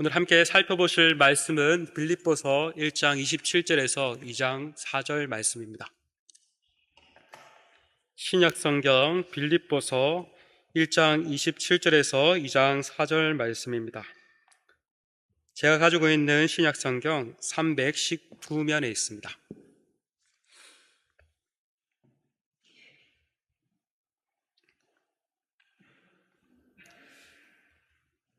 오늘 함께 살펴보실 말씀은 빌립보서 1장 27절에서 2장 4절 말씀입니다. 신약성경 빌립보서 1장 27절에서 2장 4절 말씀입니다. 제가 가지고 있는 신약성경 319면에 있습니다.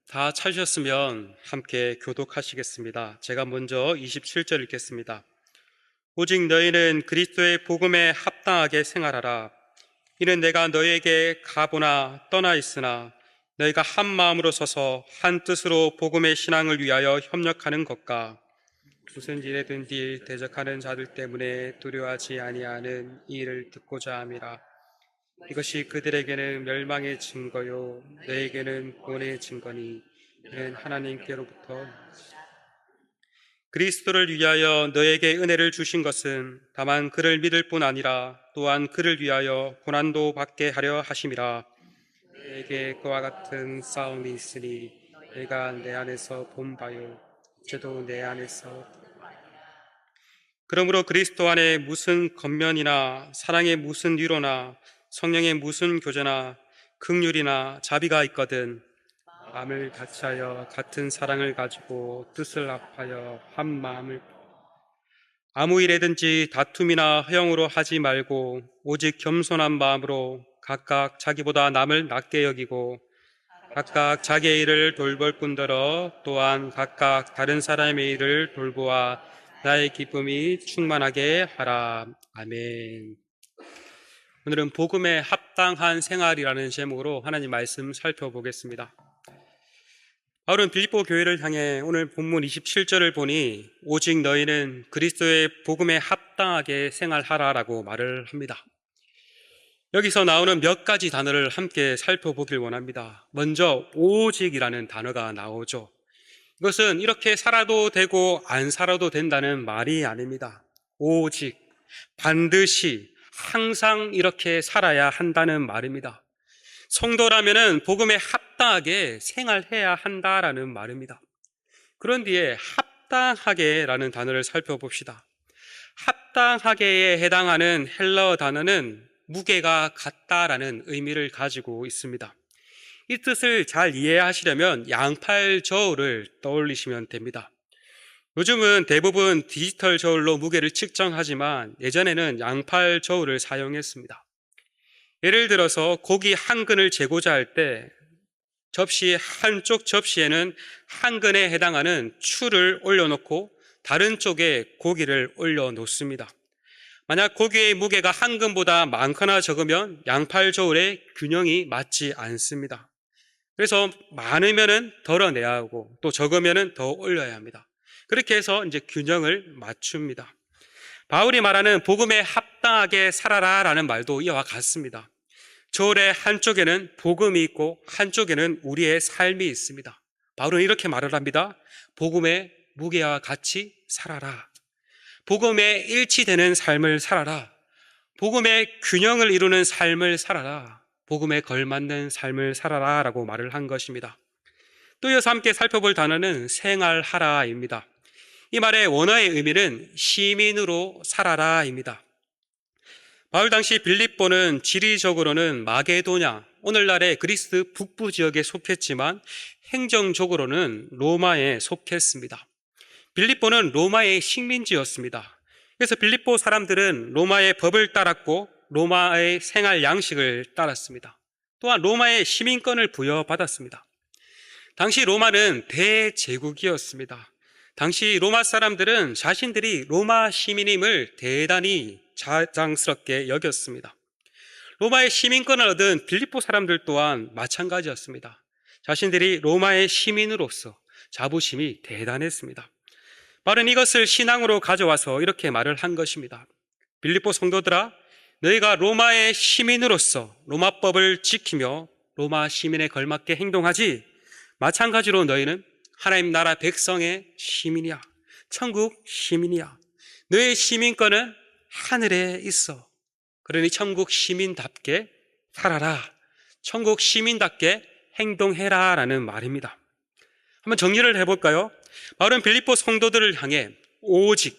다 찾으셨으면 함께 교독하시겠습니다. 제가 먼저 27절 읽겠습니다. 오직 너희는 그리스도의 복음에 합당하게 생활하라. 이는 내가 너희에게 가보나 떠나 있으나 너희가 한 마음으로 서서 한 뜻으로 복음의 신앙을 위하여 협력하는 것과 무슨 일에든지 대적하는 자들 때문에 두려워하지 아니하는 이 일을 듣고자 함이라. 이것이 그들에게는 멸망의 증거요 너에게는 구원의 증거니 이는 하나님께로부터 그리스도를 위하여 너에게 은혜를 주신 것은 다만 그를 믿을 뿐 아니라 또한 그를 위하여 고난도 받게 하려 하심이라. 내게 그와 같은 싸움이 있으니 내가 내 안에서 본 바요 저도 내 안에서. 그러므로 그리스도 안에 무슨 겉면이나 사랑의 무슨 위로나 성령의 무슨 교제나 긍휼이나 자비가 있거든 마음을 같이하여 같은 사랑을 가지고 뜻을 합하여 한 마음을 아무 일에든지 다툼이나 허영으로 하지 말고 오직 겸손한 마음으로 각각 자기보다 남을 낮게 여기고 각각 자기의 일을 돌볼 뿐더러 또한 각각 다른 사람의 일을 돌보아 나의 기쁨이 충만하게 하라. 아멘. 오늘은 복음에 합당한 생활이라는 제목으로 하나님 말씀 살펴보겠습니다. 바울은 빌립보 교회를 향해 오늘 본문 27절을 보니 오직 너희는 그리스도의 복음에 합당하게 생활하라라고 말을 합니다. 여기서 나오는 몇 가지 단어를 함께 살펴보길 원합니다. 먼저 오직이라는 단어가 나오죠. 이것은 이렇게 살아도 되고 안 살아도 된다는 말이 아닙니다. 오직, 반드시, 항상 이렇게 살아야 한다는 말입니다. 성도라면은 복음에 합당하게 생활해야 한다라는 말입니다. 그런 뒤에 합당하게라는 단어를 살펴봅시다. 합당하게에 해당하는 헬라어 단어는 무게가 같다라는 의미를 가지고 있습니다. 이 뜻을 잘 이해하시려면 양팔 저울을 떠올리시면 됩니다. 요즘은 대부분 디지털 저울로 무게를 측정하지만 예전에는 양팔 저울을 사용했습니다. 예를 들어서 고기 한 근을 재고자 할 때 접시 한쪽 접시에는 한 근에 해당하는 추를 올려놓고 다른 쪽에 고기를 올려놓습니다. 만약 고기의 무게가 한 근보다 많거나 적으면 양팔 저울의 균형이 맞지 않습니다. 그래서 많으면은 덜어내야 하고 또 적으면은 더 올려야 합니다. 그렇게 해서 이제 균형을 맞춥니다. 바울이 말하는 복음에 합당하게 살아라라는 말도 이와 같습니다. 저울의 한쪽에는 복음이 있고 한쪽에는 우리의 삶이 있습니다. 바울은 이렇게 말을 합니다. 복음의 무게와 같이 살아라. 복음에 일치되는 삶을 살아라. 복음의 균형을 이루는 삶을 살아라. 복음에 걸맞는 삶을 살아라 라고 말을 한 것입니다. 또 이어서 함께 살펴볼 단어는 생활하라입니다. 이 말의 원어의 의미는 시민으로 살아라입니다. 바울 당시 빌립보는 지리적으로는 마게도냐, 오늘날의 그리스 북부 지역에 속했지만 행정적으로는 로마에 속했습니다. 빌립보는 로마의 식민지였습니다. 그래서 빌립보 사람들은 로마의 법을 따랐고 로마의 생활 양식을 따랐습니다. 또한 로마의 시민권을 부여받았습니다. 당시 로마는 대제국이었습니다. 당시 로마 사람들은 자신들이 로마 시민임을 대단히 자랑스럽게 여겼습니다. 로마의 시민권을 얻은 빌립보 사람들 또한 마찬가지였습니다. 자신들이 로마의 시민으로서 자부심이 대단했습니다. 바울은 이것을 신앙으로 가져와서 이렇게 말을 한 것입니다. 빌립보 성도들아, 너희가 로마의 시민으로서 로마법을 지키며 로마 시민에 걸맞게 행동하지 마찬가지로 너희는 하나님 나라 백성의 시민이야. 천국 시민이야. 너의 시민권은 하늘에 있어. 그러니 천국 시민답게 살아라. 천국 시민답게 행동해라 라는 말입니다. 한번 정리를 해볼까요? 바울은 빌립보 성도들을 향해 오직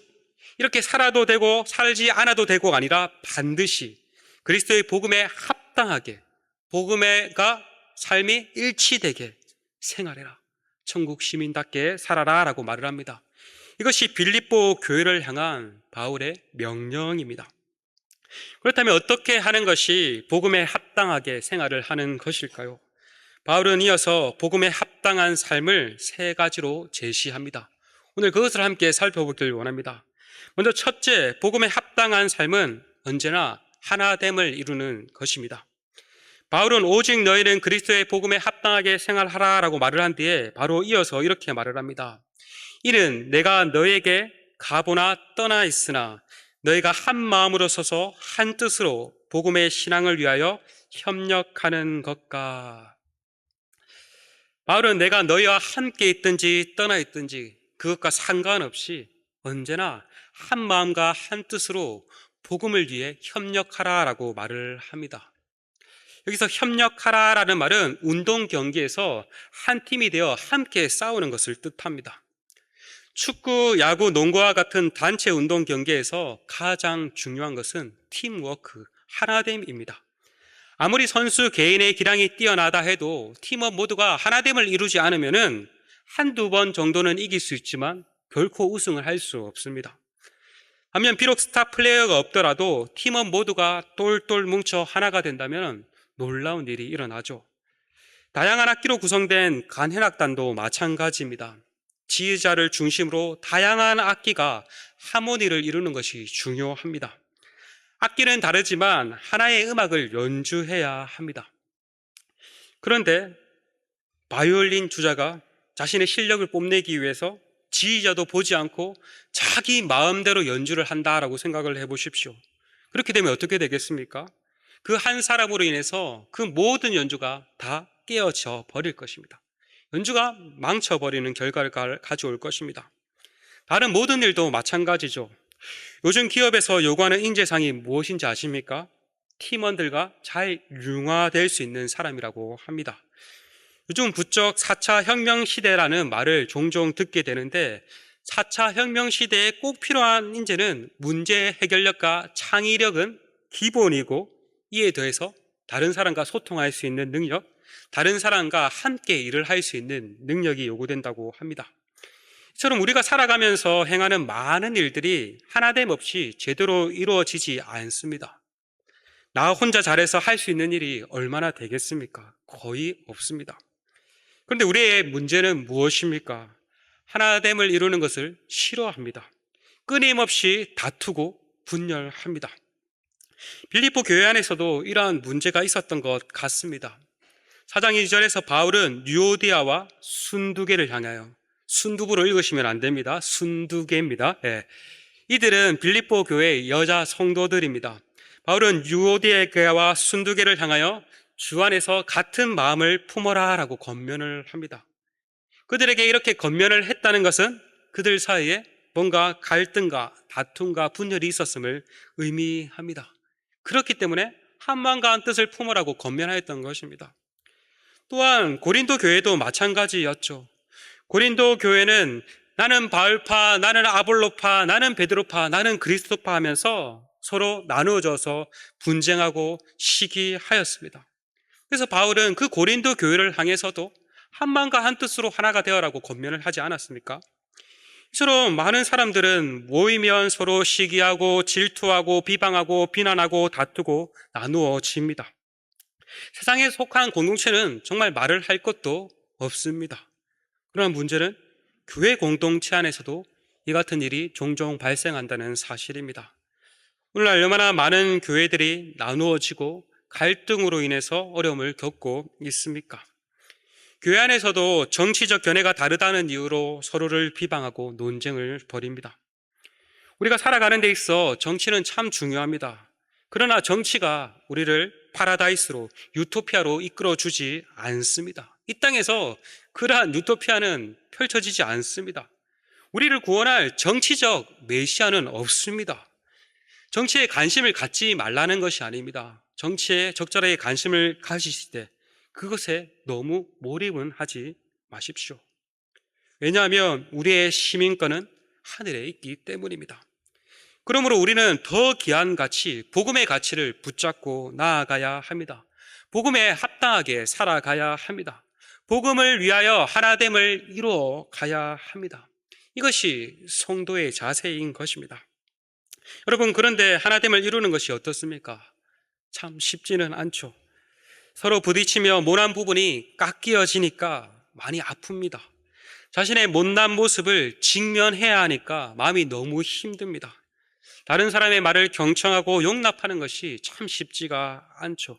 이렇게 살아도 되고 살지 않아도 되고가 아니라 반드시 그리스도의 복음에 합당하게 복음과 삶이 일치되게 생활해라. 천국 시민답게 살아라 라고 말을 합니다. 이것이 빌립보 교회를 향한 바울의 명령입니다. 그렇다면 어떻게 하는 것이 복음에 합당하게 생활을 하는 것일까요? 바울은 이어서 복음에 합당한 삶을 세 가지로 제시합니다. 오늘 그것을 함께 살펴보길 원합니다. 먼저 첫째, 복음에 합당한 삶은 언제나 하나됨을 이루는 것입니다. 바울은 오직 너희는 그리스도의 복음에 합당하게 생활하라라고 말을 한 뒤에 바로 이어서 이렇게 말을 합니다. 이는 내가 너에게 가보나 떠나 있으나 너희가 한 마음으로 서서 한 뜻으로 복음의 신앙을 위하여 협력하는 것과. 바울은 내가 너희와 함께 있든지 떠나 있든지 그것과 상관없이 언제나 한 마음과 한 뜻으로 복음을 위해 협력하라라고 말을 합니다. 여기서 협력하라라는 말은 운동 경기에서 한 팀이 되어 함께 싸우는 것을 뜻합니다. 축구, 야구, 농구와 같은 단체 운동 경기에서 가장 중요한 것은 팀워크, 하나됨입니다. 아무리 선수 개인의 기량이 뛰어나다 해도 팀원 모두가 하나됨을 이루지 않으면 한두 번 정도는 이길 수 있지만 결코 우승을 할 수 없습니다. 반면 비록 스타 플레이어가 없더라도 팀원 모두가 똘똘 뭉쳐 하나가 된다면 놀라운 일이 일어나죠. 다양한 악기로 구성된 간현악단도 마찬가지입니다. 지휘자를 중심으로 다양한 악기가 하모니를 이루는 것이 중요합니다. 악기는 다르지만 하나의 음악을 연주해야 합니다. 그런데 바이올린 주자가 자신의 실력을 뽐내기 위해서 지휘자도 보지 않고 자기 마음대로 연주를 한다라고 생각을 해보십시오. 그렇게 되면 어떻게 되겠습니까? 그 한 사람으로 인해서 그 모든 연주가 다 깨어져 버릴 것입니다. 연주가 망쳐버리는 결과를 가져올 것입니다. 다른 모든 일도 마찬가지죠. 요즘 기업에서 요구하는 인재상이 무엇인지 아십니까? 팀원들과 잘 융화될 수 있는 사람이라고 합니다. 요즘 부쩍 4차 혁명 시대라는 말을 종종 듣게 되는데 4차 혁명 시대에 꼭 필요한 인재는 문제 해결력과 창의력은 기본이고 이에 더해서 다른 사람과 소통할 수 있는 능력, 다른 사람과 함께 일을 할 수 있는 능력이 요구된다고 합니다. 이처럼 우리가 살아가면서 행하는 많은 일들이 하나됨 없이 제대로 이루어지지 않습니다. 나 혼자 잘해서 할 수 있는 일이 얼마나 되겠습니까? 거의 없습니다. 그런데 우리의 문제는 무엇입니까? 하나됨을 이루는 것을 싫어합니다. 끊임없이 다투고 분열합니다. 빌립보 교회 안에서도 이러한 문제가 있었던 것 같습니다. 4장 2절에서 바울은 유오디아와 순두개를 향하여, 순두부로 읽으시면 안 됩니다. 순두개입니다. 네. 이들은 빌립보 교회의 여자 성도들입니다. 바울은 유오디아와 순두개를 향하여 주 안에서 같은 마음을 품어라 라고 권면을 합니다. 그들에게 이렇게 권면을 했다는 것은 그들 사이에 뭔가 갈등과 다툼과 분열이 있었음을 의미합니다. 그렇기 때문에 한 마음과 한 뜻을 품으라고 권면하였던 것입니다. 또한 고린도 교회도 마찬가지였죠. 고린도 교회는 나는 바울파, 나는 아볼로파, 나는 베드로파, 나는 그리스도파 하면서 서로 나누어져서 분쟁하고 시기하였습니다. 그래서 바울은 그 고린도 교회를 향해서도 한 마음과 한 뜻으로 하나가 되어라고 권면을 하지 않았습니까? 이처럼 많은 사람들은 모이면 서로 시기하고 질투하고 비방하고 비난하고 다투고 나누어집니다. 세상에 속한 공동체는 정말 말을 할 것도 없습니다. 그러나 문제는 교회 공동체 안에서도 이 같은 일이 종종 발생한다는 사실입니다. 오늘날 얼마나 많은 교회들이 나누어지고 갈등으로 인해서 어려움을 겪고 있습니까? 교회 안에서도 정치적 견해가 다르다는 이유로 서로를 비방하고 논쟁을 벌입니다. 우리가 살아가는 데 있어 정치는 참 중요합니다. 그러나 정치가 우리를 파라다이스로, 유토피아로 이끌어주지 않습니다. 이 땅에서 그러한 유토피아는 펼쳐지지 않습니다. 우리를 구원할 정치적 메시아는 없습니다. 정치에 관심을 갖지 말라는 것이 아닙니다. 정치에 적절하게 관심을 가지실 때 그것에 너무 몰입은 하지 마십시오. 왜냐하면 우리의 시민권은 하늘에 있기 때문입니다. 그러므로 우리는 더 귀한 가치, 복음의 가치를 붙잡고 나아가야 합니다. 복음에 합당하게 살아가야 합니다. 복음을 위하여 하나됨을 이루어 가야 합니다. 이것이 성도의 자세인 것입니다. 여러분, 그런데 하나됨을 이루는 것이 어떻습니까? 참 쉽지는 않죠. 서로 부딪히며 모난 부분이 깎여지니까 많이 아픕니다. 자신의 못난 모습을 직면해야 하니까 마음이 너무 힘듭니다. 다른 사람의 말을 경청하고 용납하는 것이 참 쉽지가 않죠.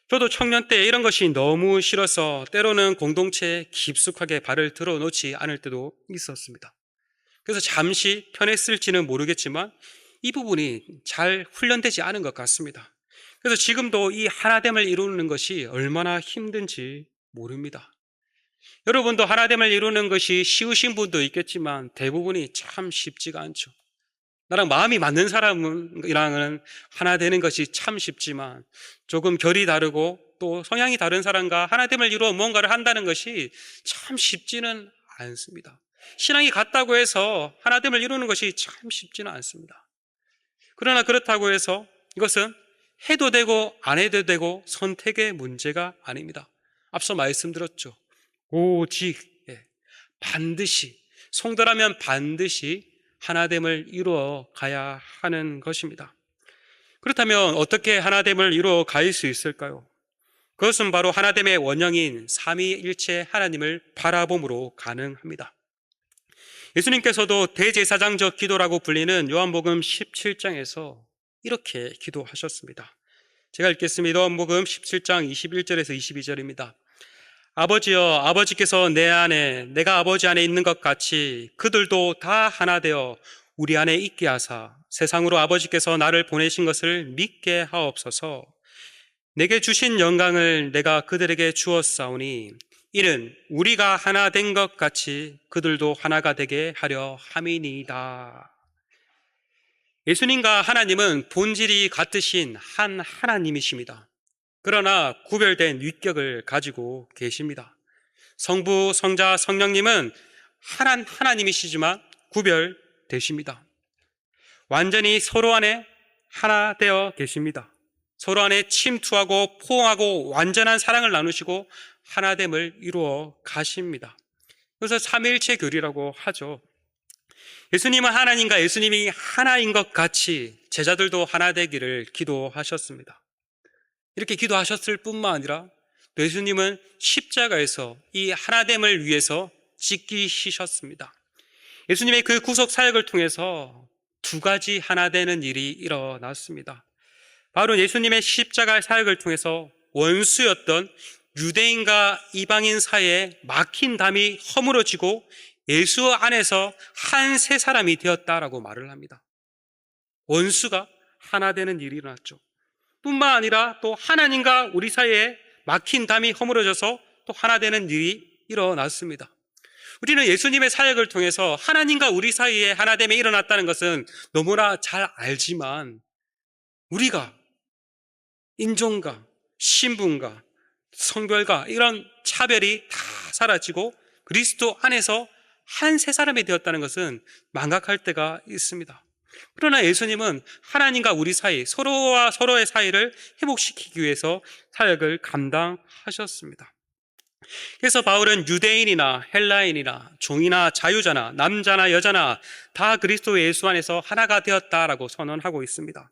저도 청년 때 이런 것이 너무 싫어서 때로는 공동체에 깊숙하게 발을 들어놓지 않을 때도 있었습니다. 그래서 잠시 편했을지는 모르겠지만 이 부분이 잘 훈련되지 않은 것 같습니다. 그래서 지금도 이 하나됨을 이루는 것이 얼마나 힘든지 모릅니다. 여러분도 하나됨을 이루는 것이 쉬우신 분도 있겠지만 대부분이 참 쉽지가 않죠. 나랑 마음이 맞는 사람이랑은 하나 되는 것이 참 쉽지만 조금 결이 다르고 또 성향이 다른 사람과 하나됨을 이루어 무언가를 한다는 것이 참 쉽지는 않습니다. 신앙이 같다고 해서 하나됨을 이루는 것이 참 쉽지는 않습니다. 그러나 그렇다고 해서 이것은 해도 되고 안 해도 되고 선택의 문제가 아닙니다. 앞서 말씀드렸죠. 오직, 반드시, 성도라면 반드시 하나됨을 이루어 가야 하는 것입니다. 그렇다면 어떻게 하나됨을 이루어 갈 수 있을까요? 그것은 바로 하나됨의 원형인 삼위일체 하나님을 바라봄으로 가능합니다. 예수님께서도 대제사장적 기도라고 불리는 요한복음 17장에서 이렇게 기도하셨습니다. 제가 읽겠습니다. 요한복음 17장 21절에서 22절입니다. 아버지여, 아버지께서 내 안에 내가 아버지 안에 있는 것 같이 그들도 다 하나 되어 우리 안에 있게 하사 세상으로 아버지께서 나를 보내신 것을 믿게 하옵소서. 내게 주신 영광을 내가 그들에게 주었사오니 이는 우리가 하나 된 것 같이 그들도 하나가 되게 하려 함이니이다. 예수님과 하나님은 본질이 같으신 한 하나님이십니다. 그러나 구별된 위격을 가지고 계십니다. 성부, 성자, 성령님은 하나님이시지만 구별되십니다. 완전히 서로 안에 하나 되어 계십니다. 서로 안에 침투하고 포옹하고 완전한 사랑을 나누시고 하나됨을 이루어 가십니다. 그래서 삼위일체 교리라고 하죠. 예수님은 하나님과 예수님이 하나인 것 같이 제자들도 하나 되기를 기도하셨습니다. 이렇게 기도하셨을 뿐만 아니라 예수님은 십자가에서 이 하나됨을 위해서 지키셨습니다. 예수님의 그 구속 사역을 통해서 두 가지 하나 되는 일이 일어났습니다. 바로 예수님의 십자가 사역을 통해서 원수였던 유대인과 이방인 사이에 막힌 담이 허물어지고 예수 안에서 한 세 사람이 되었다라고 말을 합니다. 원수가 하나 되는 일이 일어났죠. 뿐만 아니라 또 하나님과 우리 사이에 막힌 담이 허물어져서 또 하나 되는 일이 일어났습니다. 우리는 예수님의 사역을 통해서 하나님과 우리 사이에 하나됨이 일어났다는 것은 너무나 잘 알지만 우리가 인종과 신분과 성별과 이런 차별이 다 사라지고 그리스도 안에서 한 세 사람이 되었다는 것은 망각할 때가 있습니다. 그러나 예수님은 하나님과 우리 사이, 서로와 서로의 사이를 회복시키기 위해서 사역을 감당하셨습니다. 그래서 바울은 유대인이나 헬라인이나 종이나 자유자나 남자나 여자나 다 그리스도 예수 안에서 하나가 되었다라고 선언하고 있습니다.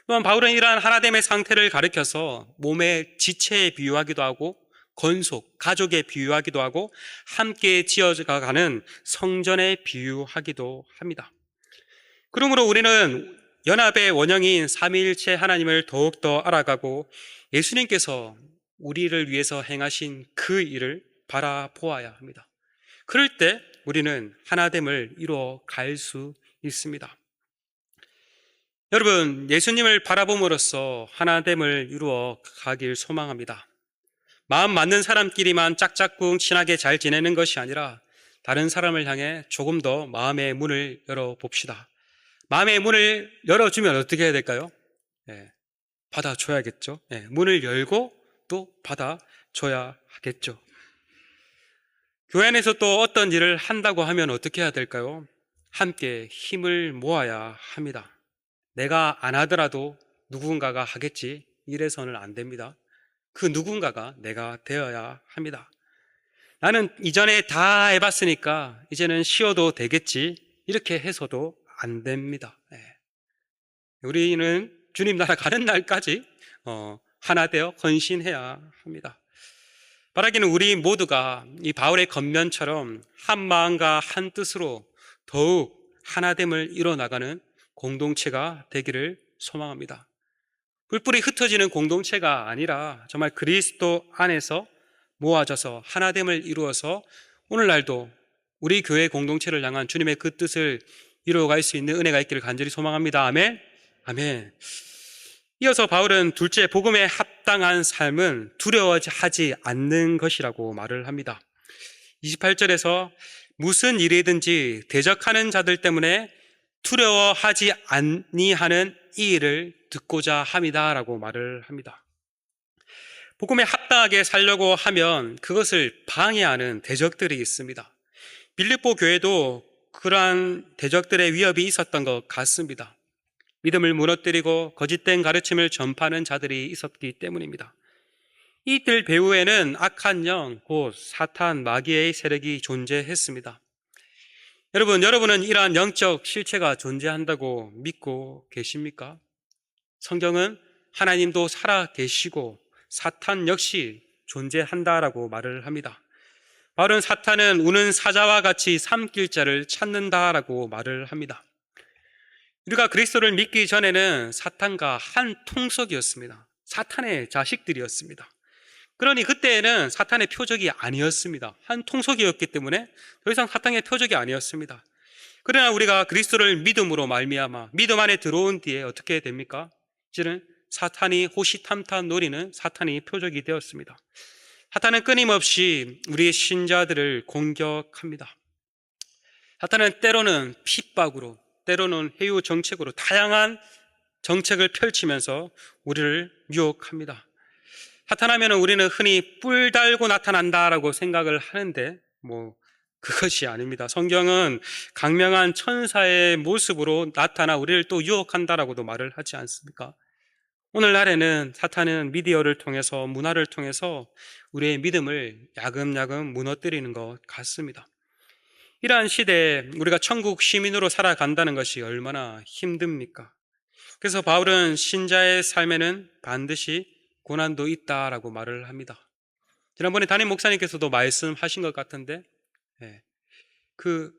또한 바울은 이러한 하나됨의 상태를 가리켜서 몸의 지체에 비유하기도 하고 건속, 가족에 비유하기도 하고 함께 지어가는 성전에 비유하기도 합니다. 그러므로 우리는 연합의 원형인 삼위일체 하나님을 더욱더 알아가고 예수님께서 우리를 위해서 행하신 그 일을 바라보아야 합니다. 그럴 때 우리는 하나됨을 이루어 갈 수 있습니다. 여러분, 예수님을 바라봄으로써 하나됨을 이루어 가길 소망합니다. 마음 맞는 사람끼리만 짝짝꿍 친하게 잘 지내는 것이 아니라 다른 사람을 향해 조금 더 마음의 문을 열어봅시다. 마음의 문을 열어주면 어떻게 해야 될까요? 받아줘야겠죠. 문을 열고 또 받아줘야 하겠죠. 교회 안에서 또 어떤 일을 한다고 하면 어떻게 해야 될까요? 함께 힘을 모아야 합니다. 내가 안 하더라도 누군가가 하겠지, 이래서는 안 됩니다. 그 누군가가 내가 되어야 합니다. 나는 이전에 다 해봤으니까 이제는 쉬어도 되겠지, 이렇게 해서도 안 됩니다. 우리는 주님 나라 가는 날까지 하나 되어 헌신해야 합니다. 바라기는 우리 모두가 이 바울의 겉면처럼 한 마음과 한 뜻으로 더욱 하나됨을 이뤄나가는 공동체가 되기를 소망합니다. 뿔뿔이 흩어지는 공동체가 아니라 정말 그리스도 안에서 모아져서 하나됨을 이루어서 오늘날도 우리 교회 공동체를 향한 주님의 그 뜻을 이루어갈 수 있는 은혜가 있기를 간절히 소망합니다. 아멘. 아멘. 이어서 바울은 둘째, 복음에 합당한 삶은 두려워하지 않는 것이라고 말을 합니다. 28절에서 무슨 일이든지 대적하는 자들 때문에 두려워하지 아니하는 이 일을 듣고자 함이다라고 말을 합니다. 복음에 합당하게 살려고 하면 그것을 방해하는 대적들이 있습니다. 빌립보 교회도 그러한 대적들의 위협이 있었던 것 같습니다. 믿음을 무너뜨리고 거짓된 가르침을 전파하는 자들이 있었기 때문입니다. 이들 배후에는 악한 영, 곧 사탄, 마귀의 세력이 존재했습니다. 여러분은 이러한 영적 실체가 존재한다고 믿고 계십니까? 성경은 하나님도 살아 계시고 사탄 역시 존재한다라고 말을 합니다. 바울은 사탄은 우는 사자와 같이 삼킬 자를 찾는다라고 말을 합니다. 우리가 그리스도를 믿기 전에는 사탄과 한 통속이었습니다. 사탄의 자식들이었습니다. 그러니 그때에는 사탄의 표적이 아니었습니다. 한 통속이었기 때문에 더 이상 사탄의 표적이 아니었습니다. 그러나 우리가 그리스도를 믿음으로 말미암아 믿음 안에 들어온 뒤에 어떻게 됩니까? 이제는 사탄이 호시탐탐 노리는 사탄이 표적이 되었습니다. 사탄은 끊임없이 우리의 신자들을 공격합니다. 사탄은 때로는 핍박으로, 때로는 해유 정책으로 다양한 정책을 펼치면서 우리를 유혹합니다. 사탄하면 우리는 흔히 뿔 달고 나타난다라고 생각을 하는데 그것이 아닙니다. 성경은 강명한 천사의 모습으로 나타나 우리를 또 유혹한다라고도 말을 하지 않습니까? 오늘날에는 사탄은 미디어를 통해서, 문화를 통해서 우리의 믿음을 야금야금 무너뜨리는 것 같습니다. 이러한 시대에 우리가 천국 시민으로 살아간다는 것이 얼마나 힘듭니까? 그래서 바울은 신자의 삶에는 반드시 고난도 있다라고 말을 합니다. 지난번에 담임 목사님께서도 말씀하신 것 같은데, 그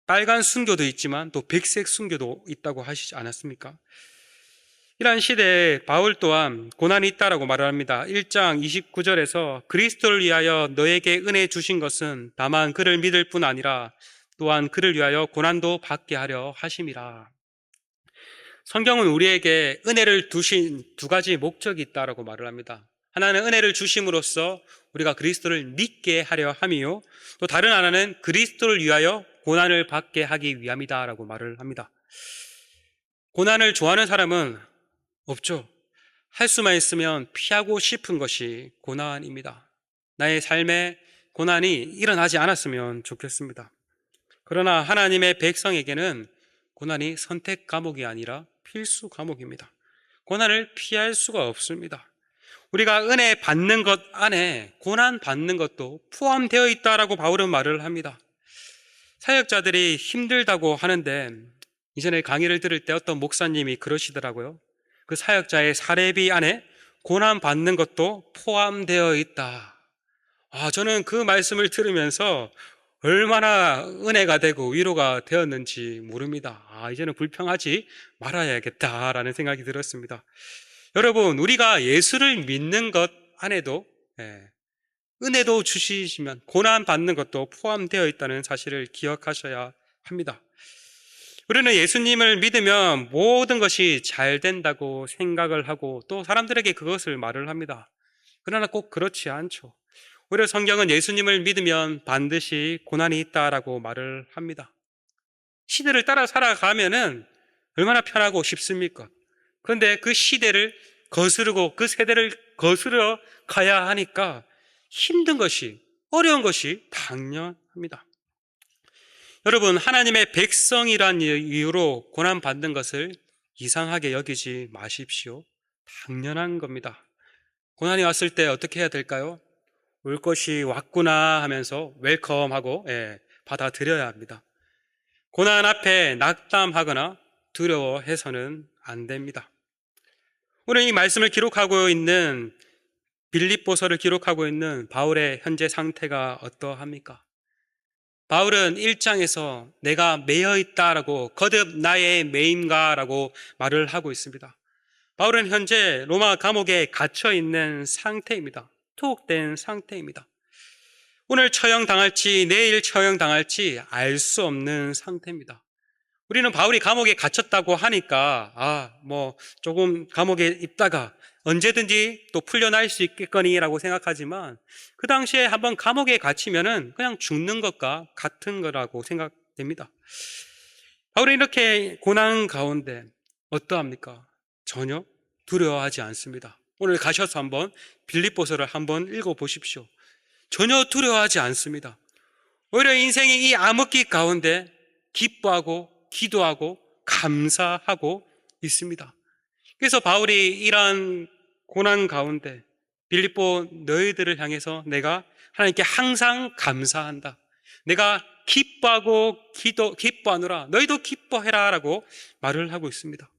빨간 순교도 있지만 또 백색 순교도 있다고 하시지 않았습니까? 이러한 시대에 바울 또한 고난이 있다라고 말을 합니다. 1장 29절에서 그리스도를 위하여 너에게 은혜 주신 것은 다만 그를 믿을 뿐 아니라 또한 그를 위하여 고난도 받게 하려 하심이라. 성경은 우리에게 은혜를 두신 두 가지 목적이 있다라고 말을 합니다. 하나는 은혜를 주심으로써 우리가 그리스도를 믿게 하려 함이요, 또 다른 하나는 그리스도를 위하여 고난을 받게 하기 위함이다라고 말을 합니다. 고난을 좋아하는 사람은 없죠. 할 수만 있으면 피하고 싶은 것이 고난입니다. 나의 삶에 고난이 일어나지 않았으면 좋겠습니다. 그러나 하나님의 백성에게는 고난이 선택 과목이 아니라 필수 과목입니다. 고난을 피할 수가 없습니다. 우리가 은혜 받는 것 안에 고난 받는 것도 포함되어 있다라고 바울은 말을 합니다. 사역자들이 힘들다고 하는데 이전에 강의를 들을 때 어떤 목사님이 그러시더라고요. 그 사역자의 사례비 안에 고난 받는 것도 포함되어 있다. 저는 그 말씀을 들으면서 얼마나 은혜가 되고 위로가 되었는지 모릅니다. 이제는 불평하지 말아야겠다라는 생각이 들었습니다. 여러분, 우리가 예수를 믿는 것 안에도 은혜도 주시지만 고난 받는 것도 포함되어 있다는 사실을 기억하셔야 합니다. 우리는 예수님을 믿으면 모든 것이 잘 된다고 생각을 하고 또 사람들에게 그것을 말을 합니다. 그러나 꼭 그렇지 않죠. 오히려 성경은 예수님을 믿으면 반드시 고난이 있다라고 말을 합니다. 시대를 따라 살아가면은 얼마나 편하고 쉽습니까? 그런데 그 시대를 거스르고 그 세대를 거스러 가야 하니까 힘든 것이 어려운 것이 당연합니다. 여러분, 하나님의 백성이란 이유로 고난받는 것을 이상하게 여기지 마십시오. 당연한 겁니다. 고난이 왔을 때 어떻게 해야 될까요? 올 것이 왔구나 하면서 웰컴하고 받아들여야 합니다. 고난 앞에 낙담하거나 두려워해서는 안 됩니다. 오늘 이 말씀을 기록하고 있는 빌립보서를 기록하고 있는 바울의 현재 상태가 어떠합니까? 바울은 1장에서 내가 매여 있다라고 거듭 나의 매임가라고 말을 하고 있습니다. 바울은 현재 로마 감옥에 갇혀 있는 상태입니다. 투옥된 상태입니다. 오늘 처형당할지 내일 처형당할지 알 수 없는 상태입니다. 우리는 바울이 감옥에 갇혔다고 하니까 조금 감옥에 있다가 언제든지 또 풀려날 수 있겠거니라고 생각하지만 그 당시에 한번 감옥에 갇히면은 그냥 죽는 것과 같은 거라고 생각됩니다. 바울이 이렇게 고난 가운데 어떠합니까? 전혀 두려워하지 않습니다. 오늘 가셔서 한번 빌립보서를 한번 읽어보십시오. 전혀 두려워하지 않습니다. 오히려 인생의 이 암흑기 가운데 기뻐하고 기도하고 감사하고 있습니다. 그래서 바울이 이러한 고난 가운데 빌립보 너희들을 향해서 내가 하나님께 항상 감사한다. 내가 기뻐하고 기뻐하노라. 너희도 기뻐해라 라고 말을 하고 있습니다.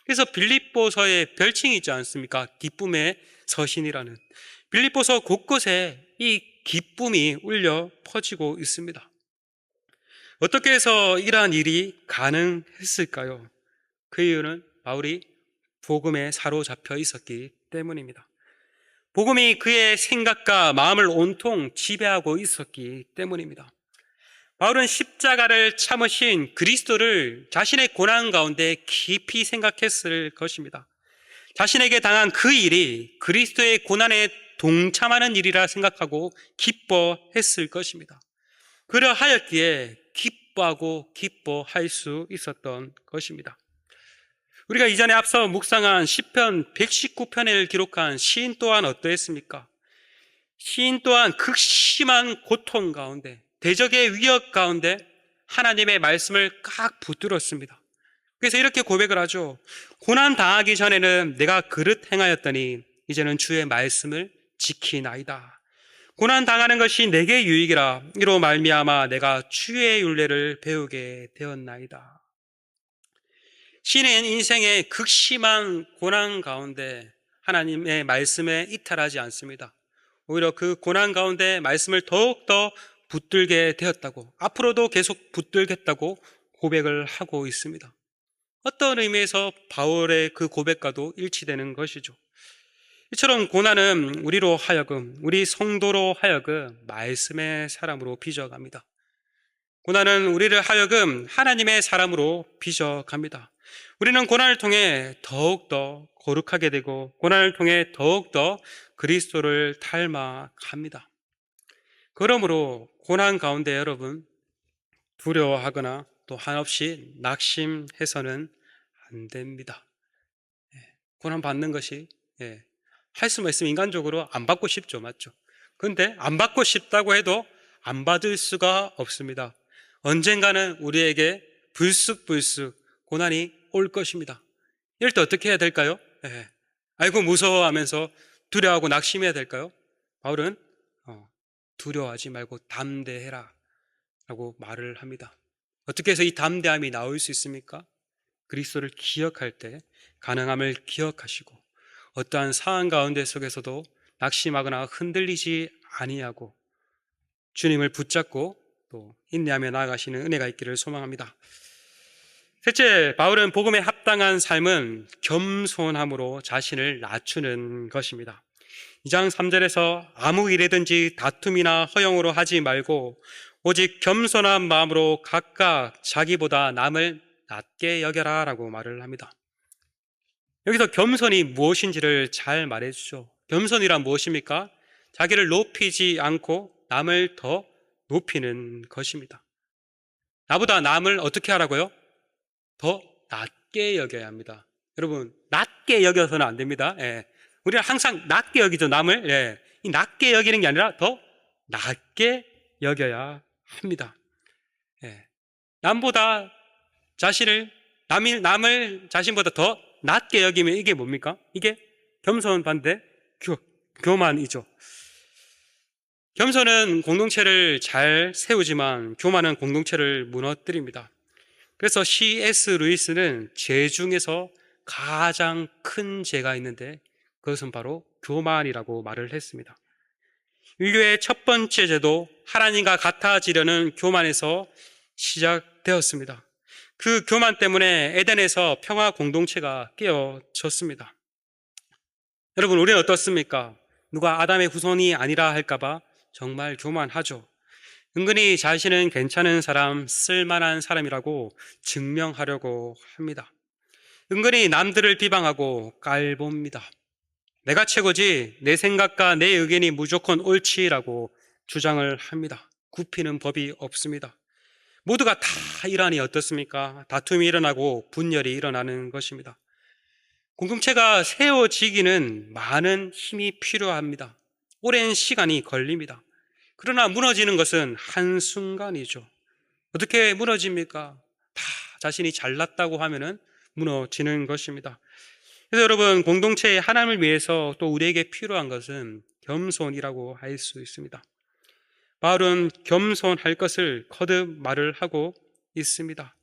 그래서 빌립보서에 별칭이 있지 않습니까? 기쁨의 서신이라는. 빌립보서 곳곳에 이 기쁨이 울려 퍼지고 있습니다. 어떻게 해서 이러한 일이 가능했을까요? 그 이유는 바울이 복음에 사로잡혀 있었기 때문입니다. 복음이 그의 생각과 마음을 온통 지배하고 있었기 때문입니다. 바울은 십자가를 참으신 그리스도를 자신의 고난 가운데 깊이 생각했을 것입니다. 자신에게 당한 그 일이 그리스도의 고난에 동참하는 일이라 생각하고 기뻐했을 것입니다. 그러하였기에 기뻐하고 기뻐할 수 있었던 것입니다. 우리가 이전에 앞서 묵상한 시편 119편을 기록한 시인 또한 어떠했습니까? 시인 또한 극심한 고통 가운데, 대적의 위협 가운데 하나님의 말씀을 꽉 붙들었습니다. 그래서 이렇게 고백을 하죠. 고난 당하기 전에는 내가 그릇 행하였더니 이제는 주의 말씀을 지키나이다. 고난 당하는 것이 내게 유익이라 이로 말미암아 내가 주의 율례를 배우게 되었나이다. 시인은 인생의 극심한 고난 가운데 하나님의 말씀에 이탈하지 않습니다. 오히려 그 고난 가운데 말씀을 더욱더 붙들게 되었다고, 앞으로도 계속 붙들겠다고 고백을 하고 있습니다. 어떤 의미에서 바울의 그 고백과도 일치되는 것이죠. 이처럼 고난은 우리로 하여금, 우리 성도로 하여금 말씀의 사람으로 빚어갑니다. 고난은 우리를 하여금 하나님의 사람으로 빚어갑니다. 우리는 고난을 통해 더욱더 거룩하게 되고 고난을 통해 더욱더 그리스도를 닮아갑니다. 그러므로 고난 가운데 여러분 두려워하거나 또 한없이 낙심해서는 안 됩니다. 고난 받는 것이 할 수만 있으면 인간적으로 안 받고 싶죠, 맞죠? 근데 안 받고 싶다고 해도 안 받을 수가 없습니다. 언젠가는 우리에게 불쑥불쑥 고난이 올 것입니다. 이럴 때 어떻게 해야 될까요? 아이고 무서워하면서 두려워하고 낙심해야 될까요? 바울은 두려워하지 말고 담대해라 라고 말을 합니다. 어떻게 해서 이 담대함이 나올 수 있습니까? 그리스도를 기억할 때 가능함을 기억하시고 어떠한 상황 가운데 속에서도 낙심하거나 흔들리지 아니하고 주님을 붙잡고 또 인내하며 나아가시는 은혜가 있기를 소망합니다. 셋째, 바울은 복음에 합당한 삶은 겸손함으로 자신을 낮추는 것입니다. 2장 3절에서 아무 일이든지 다툼이나 허영으로 하지 말고 오직 겸손한 마음으로 각각 자기보다 남을 낮게 여겨라 라고 말을 합니다. 여기서 겸손이 무엇인지를 잘 말해주죠. 겸손이란 무엇입니까? 자기를 높이지 않고 남을 더 높이는 것입니다. 나보다 남을 어떻게 하라고요? 더 낮게 여겨야 합니다. 여러분, 낮게 여겨서는 안 됩니다. 우리는 항상 낮게 여기죠, 남을. 이 낮게 여기는 게 아니라 더 낮게 여겨야 합니다. 예. 남보다 자신을, 남을 자신보다 더 낮게 여기면 이게 뭡니까? 이게 겸손 반대 교만이죠. 겸손은 공동체를 잘 세우지만 교만은 공동체를 무너뜨립니다. 그래서 C.S. 루이스는 죄 중에서 가장 큰 죄가 있는데 그것은 바로 교만이라고 말을 했습니다. 인류의 첫 번째 죄도 하나님과 같아지려는 교만에서 시작되었습니다. 그 교만 때문에 에덴에서 평화 공동체가 깨어졌습니다. 여러분, 우리는 어떻습니까? 누가 아담의 후손이 아니라 할까봐 정말 교만하죠. 은근히 자신은 괜찮은 사람, 쓸만한 사람이라고 증명하려고 합니다. 은근히 남들을 비방하고 깔봅니다. 내가 최고지, 내 생각과 내 의견이 무조건 옳지라고 주장을 합니다. 굽히는 법이 없습니다. 모두가 다 일하니 어떻습니까? 다툼이 일어나고 분열이 일어나는 것입니다. 공동체가 세워지기는 많은 힘이 필요합니다. 오랜 시간이 걸립니다. 그러나 무너지는 것은 한순간이죠. 어떻게 무너집니까? 다 자신이 잘났다고 하면은 무너지는 것입니다. 그래서 여러분, 공동체의 하나님을 위해서 또 우리에게 필요한 것은 겸손이라고 할 수 있습니다. 바울은 겸손할 것을 거듭 말을 하고 있습니다.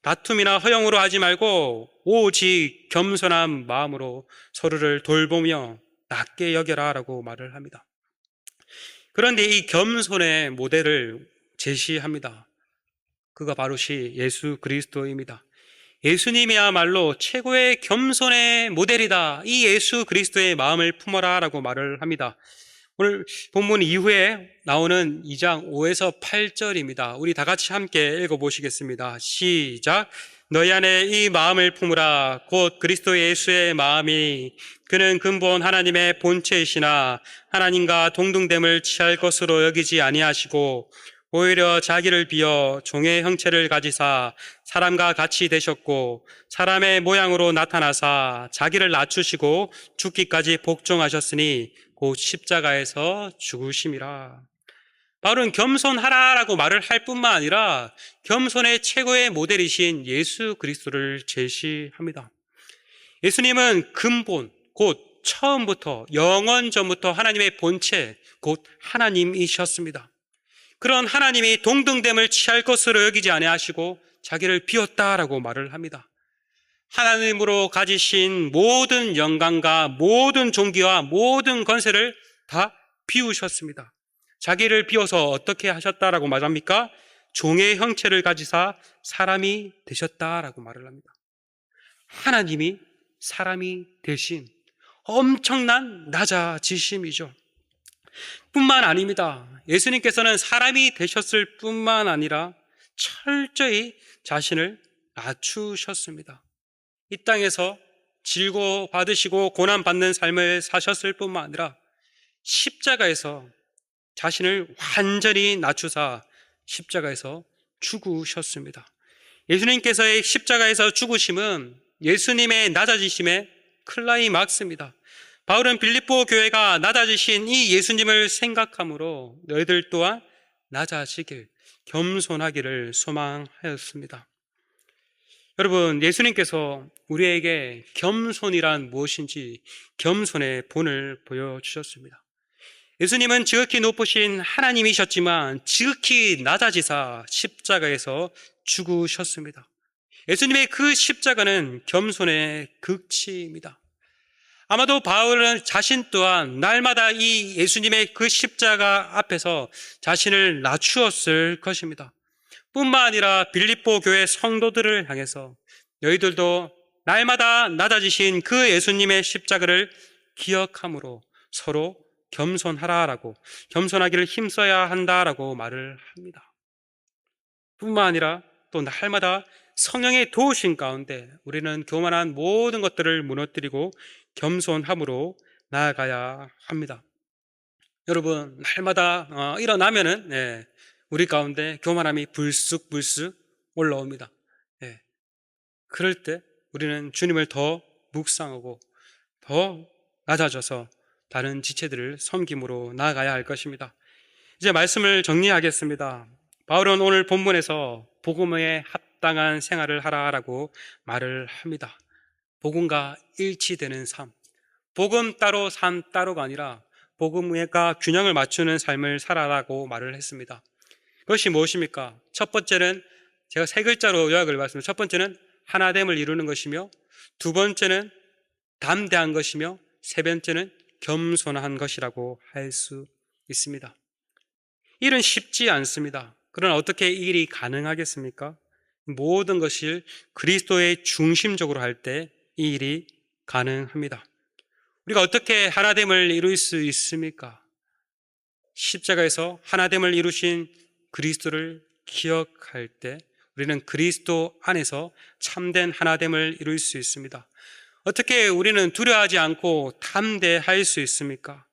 다툼이나 허영으로 하지 말고 오직 겸손한 마음으로 서로를 돌보며 낮게 여겨라 라고 말을 합니다. 그런데 이 겸손의 모델을 제시합니다. 그가 바로 예수 그리스도입니다. 예수님이야말로 최고의 겸손의 모델이다. 이 예수 그리스도의 마음을 품어라 라고 말을 합니다. 오늘 본문 이후에 나오는 2장 5에서 8절입니다. 우리 다 같이 함께 읽어보시겠습니다. 시작. 너희 안에 이 마음을 품으라. 곧 그리스도 예수의 마음이 그는 근본 하나님의 본체이시나 하나님과 동등됨을 취할 것으로 여기지 아니하시고 오히려 자기를 비어 종의 형체를 가지사 사람과 같이 되셨고 사람의 모양으로 나타나사 자기를 낮추시고 죽기까지 복종하셨으니 곧 십자가에서 죽으심이라. 바울은 겸손하라라고 말을 할 뿐만 아니라 겸손의 최고의 모델이신 예수 그리스도를 제시합니다. 예수님은 근본, 곧 처음부터 영원 전부터 하나님의 본체, 곧 하나님이셨습니다. 그런 하나님이 동등됨을 취할 것으로 여기지 아니하시고 자기를 비웠다라고 말을 합니다. 하나님으로 가지신 모든 영광과 모든 존귀와 모든 권세를 다 비우셨습니다. 자기를 비워서 어떻게 하셨다라고 말합니까? 종의 형체를 가지사 사람이 되셨다라고 말을 합니다. 하나님이 사람이 되신 엄청난 낮아지심이죠. 뿐만 아닙니다. 예수님께서는 사람이 되셨을 뿐만 아니라 철저히 자신을 낮추셨습니다. 이 땅에서 질고 받으시고 고난받는 삶을 사셨을 뿐만 아니라 십자가에서 자신을 완전히 낮추사 십자가에서 죽으셨습니다. 예수님께서의 십자가에서 죽으심은 예수님의 낮아지심의 클라이막스입니다. 바울은 빌립보 교회가 낮아지신 이 예수님을 생각함으로 너희들 또한 낮아지길, 겸손하기를 소망하였습니다. 여러분, 예수님께서 우리에게 겸손이란 무엇인지 겸손의 본을 보여주셨습니다. 예수님은 지극히 높으신 하나님이셨지만 지극히 낮아지사 십자가에서 죽으셨습니다. 예수님의 그 십자가는 겸손의 극치입니다. 아마도 바울은 자신 또한 날마다 이 예수님의 그 십자가 앞에서 자신을 낮추었을 것입니다. 뿐만 아니라 빌립보 교회 성도들을 향해서 너희들도 날마다 낮아지신 그 예수님의 십자가를 기억함으로 서로 겸손하라라고, 겸손하기를 힘써야 한다라고 말을 합니다. 뿐만 아니라 또 날마다 성령의 도우심 가운데 우리는 교만한 모든 것들을 무너뜨리고 겸손함으로 나아가야 합니다. 여러분, 날마다 일어나면은 우리 가운데 교만함이 불쑥불쑥 올라옵니다. 그럴 때 우리는 주님을 더 묵상하고 더 낮아져서 다른 지체들을 섬김으로 나아가야 할 것입니다. 이제 말씀을 정리하겠습니다. 바울은 오늘 본문에서 복음에 합당한 생활을 하라라고 말을 합니다. 복음과 일치되는 삶, 복음 따로 삶 따로가 아니라 복음과 균형을 맞추는 삶을 살아라고 말을 했습니다. 그것이 무엇입니까? 첫 번째는 제가 세 글자로 요약을 해봤습니다. 첫 번째는 하나됨을 이루는 것이며, 두 번째는 담대한 것이며, 세 번째는 겸손한 것이라고 할 수 있습니다. 일은 쉽지 않습니다. 그러나 어떻게 이 일이 가능하겠습니까? 모든 것을 그리스도의 중심적으로 할 때 이 일이 가능합니다. 우리가 어떻게 하나됨을 이룰 수 있습니까? 십자가에서 하나됨을 이루신 그리스도를 기억할 때 우리는 그리스도 안에서 참된 하나됨을 이룰 수 있습니다. 어떻게 우리는 두려워하지 않고 담대할 수 있습니까?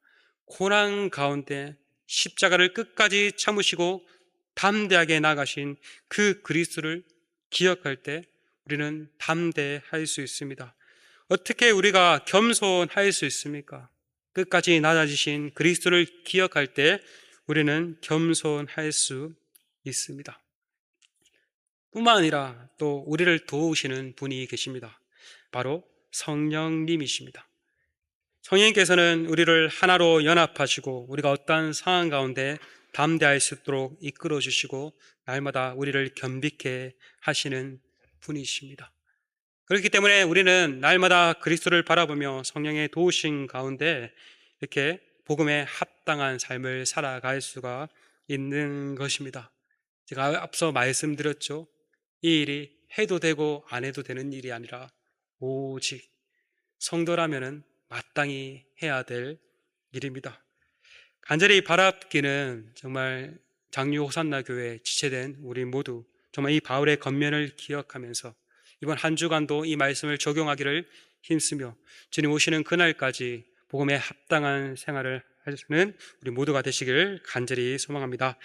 고난 가운데 십자가를 끝까지 참으시고 담대하게 나가신 그 그리스도를 기억할 때 우리는 담대할 수 있습니다. 어떻게 우리가 겸손할 수 있습니까? 끝까지 낮아지신 그리스도를 기억할 때 우리는 겸손할 수 있습니다. 뿐만 아니라 또 우리를 도우시는 분이 계십니다. 바로 성령님이십니다. 성령님께서는 우리를 하나로 연합하시고 우리가 어떠한 상황 가운데 담대할 수 있도록 이끌어 주시고 날마다 우리를 겸비케 하시는 분이십니다. 그렇기 때문에 우리는 날마다 그리스도를 바라보며 성령의 도우심 가운데 이렇게 복음에 합당한 삶을 살아갈 수가 있는 것입니다. 제가 앞서 말씀드렸죠. 이 일이 해도 되고 안 해도 되는 일이 아니라 오직 성도라면은 마땅히 해야 될 일입니다. 간절히 바랍기는 정말 장유 호산나 교회 지체된 우리 모두 정말 이 바울의 겉면을 기억하면서 이번 한 주간도 이 말씀을 적용하기를 힘쓰며 주님 오시는 그날까지 복음에 합당한 생활을 하시는 우리 모두가 되시길 간절히 소망합니다.